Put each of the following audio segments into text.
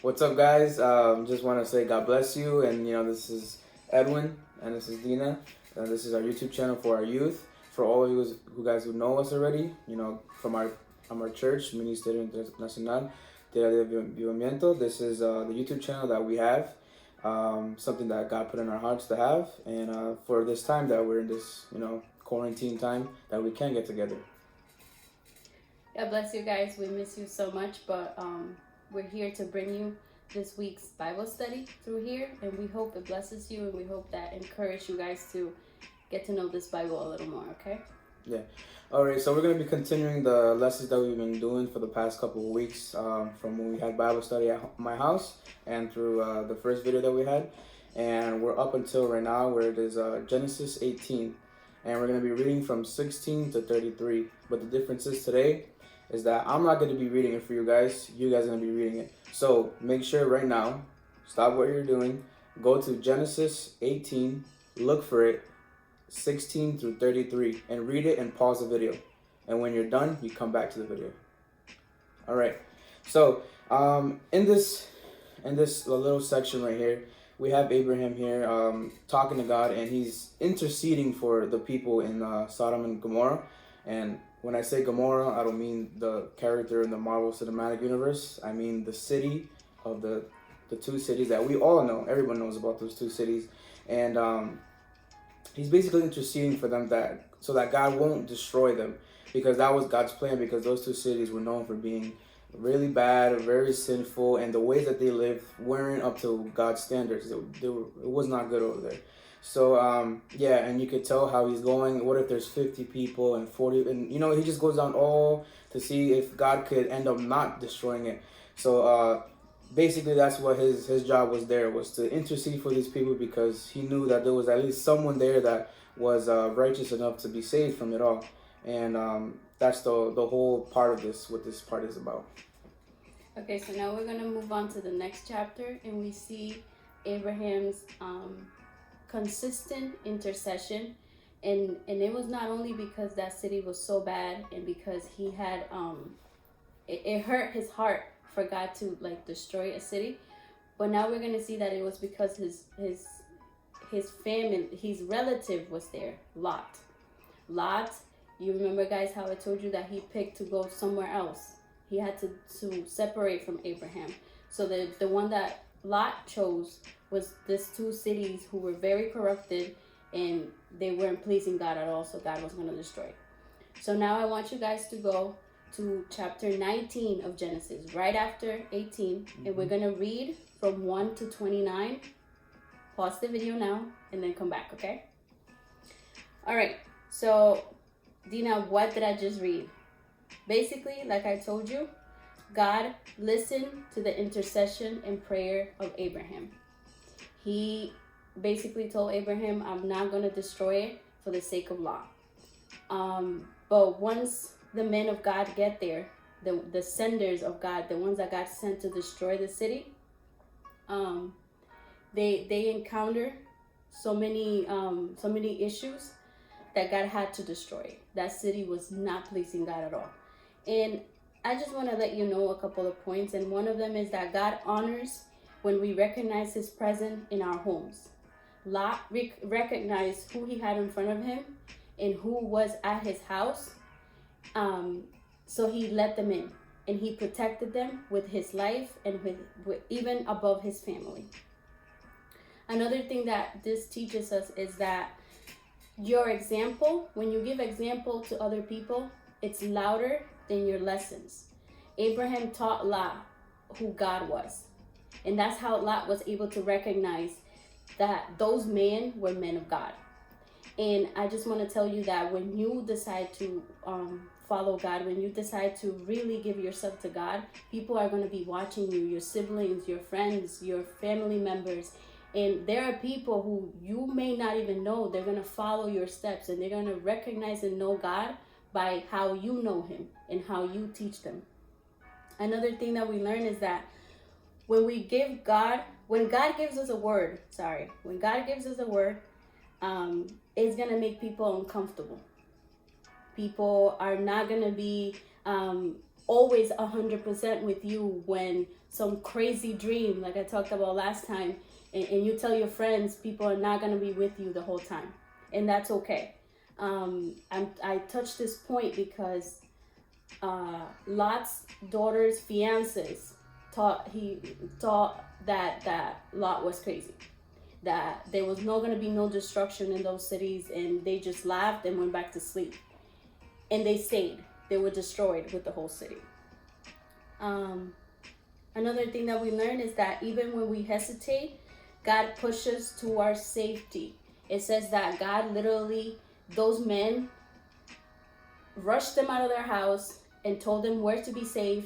What's up, guys? Just want to say God bless you. And, this is Edwin and this is Dina. This is our YouTube channel for our youth. For all of you who guys who know us already, from our church, Ministerio Internacional de Avivamiento. This is the YouTube channel that we have, something that God put in our hearts to have. And for this time that we're in this, quarantine time, that we can get together. God bless you guys. We miss you so much, but we're here to bring you this week's Bible study through here, and we hope it blesses you, and we hope that encourage you guys to get to know this Bible a little more, okay? Yeah. All right, so we're going to be continuing the lessons that we've been doing for the past couple of weeks, from when we had Bible study at my house and through the first video that we had. And we're up until right now where it is Genesis 18. And we're going to be reading from 16 to 33. But the difference is today is that I'm not going to be reading it for you guys. You guys are going to be reading it. So make sure right now, stop what you're doing, go to Genesis 18, look for it, 16 through 33, and read it and pause the video. And when you're done, you come back to the video. All right. So in this little section right here, we have Abraham here talking to God, and he's interceding for the people in Sodom and Gomorrah. And when I say Gomorrah, I don't mean the character in the Marvel Cinematic Universe. I mean the city of the two cities that we all know. Everyone knows about those two cities. And he's basically interceding for them so that God won't destroy them, because that was God's plan, because those two cities were known for being really bad, very sinful, and the ways that they lived weren't up to God's standards. It was not good over there. So, and you could tell how he's going. What if there's 50 people and 40? And, he just goes down all to see if God could end up not destroying it. So, basically, that's what his job was to intercede for these people, because he knew that there was at least someone there that was righteous enough to be saved from it all. And that's the whole part of what this part is about. Okay, so now we're going to move on to the next chapter, and we see Abraham's consistent intercession, and it was not only because that city was so bad and because he had it hurt his heart for God to destroy a city, but now we're going to see that it was because his family, his relative was there. Lot, you remember, guys, how I told you that he picked to go somewhere else. He had to separate from Abraham. So the one that Lot chose was these two cities who were very corrupted, and they weren't pleasing God at all, so God was going to destroy. So now I want you guys to go to chapter 19 of Genesis, right after 18, and we're going to read from 1 to 29. Pause the video now, and then come back, okay? All right, so Dina, what did I just read? Basically, like I told you, God listened to the intercession and prayer of Abraham. He basically told Abraham, I'm not going to destroy it for the sake of Lot. But once the men of God get there, the senders of God, the ones that God sent to destroy the city, they encounter so many issues that God had to destroy. That city was not pleasing God at all. And I just want to let you know a couple of points, and one of them is that God honors when we recognize his presence in our homes. Lot recognized who he had in front of him and who was at his house, so he let them in, and he protected them with his life and with even above his family. Another thing that this teaches us is that your example, when you give example to other people, it's louder than your lessons. Abraham taught Lot who God was. And that's how Lot was able to recognize that those men were men of God. And I just want to tell you that when you decide to follow God, when you decide to really give yourself to God, people are going to be watching you, your siblings, your friends, your family members. And there are people who you may not even know. They're going to follow your steps, and they're going to recognize and know God by how you know him and how you teach them. Another thing that we learn is that when God gives us a word, it's going to make people uncomfortable. People are not going to be always 100% with you when some crazy dream like I talked about last time, and you tell your friends, people are not going to be with you the whole time, and that's okay. I touched this point because Lot's daughter's fiancés thought that Lot was crazy, that there was not going to be no destruction in those cities, and they just laughed and went back to sleep. And they stayed. They were destroyed with the whole city. Another thing that we learned is that even when we hesitate, God pushes to our safety. It says that God literally, those men rushed them out of their house and told them where to be safe.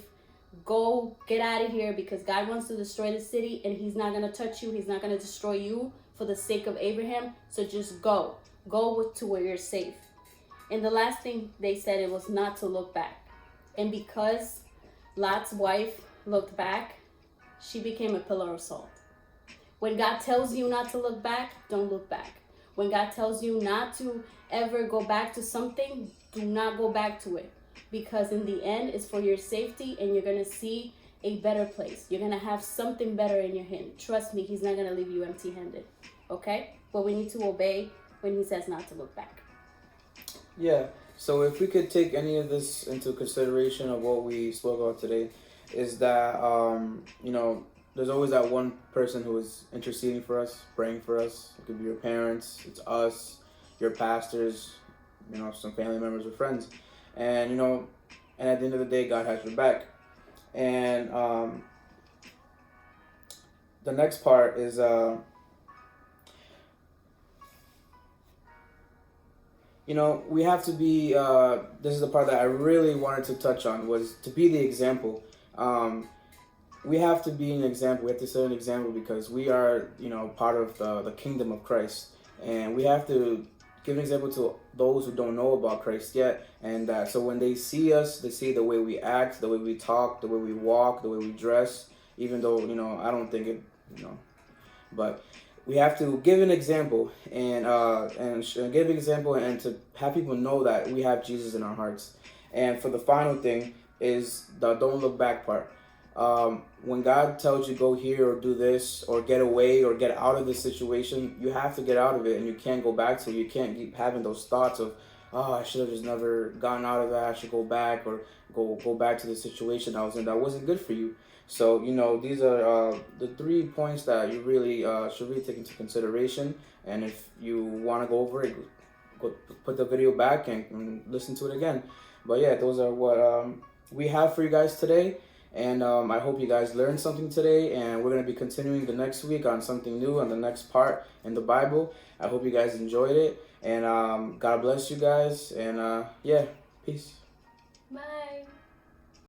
Go, get out of here, because God wants to destroy the city, and he's not going to touch you. He's not going to destroy you for the sake of Abraham. So just go to where you're safe. And the last thing they said, it was not to look back. And because Lot's wife looked back, she became a pillar of salt. When God tells you not to look back, don't look back. When God tells you not to ever go back to something, do not go back to it. Because in the end, it's for your safety, and you're going to see a better place. You're going to have something better in your hand. Trust me, he's not going to leave you empty-handed. Okay? But we need to obey when he says not to look back. Yeah, so if we could take any of this into consideration of what we spoke about today, is that, there's always that one person who is interceding for us, praying for us. It could be your parents, it's us, your pastors, some family members or friends. And, and at the end of the day, God has your back. And the next part is... we have to be, this is the part that I really wanted to touch on, was to be the example. We have to be an example. We have to set an example because we are, part of the kingdom of Christ. And we have to give an example to those who don't know about Christ yet. And so when they see us, they see the way we act, the way we talk, the way we walk, the way we dress, even though, I don't think it, but we have to give an example and give an example and to have people know that we have Jesus in our hearts. And for the final thing is the don't look back part. When God tells you go here or do this or get away or get out of this situation, you have to get out of it, and you can't go back to it. You can't keep having those thoughts of, I should have just never gotten out of that. I should go back or go back to the situation I was in that wasn't good for you. So, these are the 3 points that you really should really take into consideration. And if you want to go over it, go put the video back and listen to it again. But yeah, those are what we have for you guys today. And I hope you guys learned something today. And we're going to be continuing the next week on something new on the next part in the Bible. I hope you guys enjoyed it. And God bless you guys. And peace. Bye.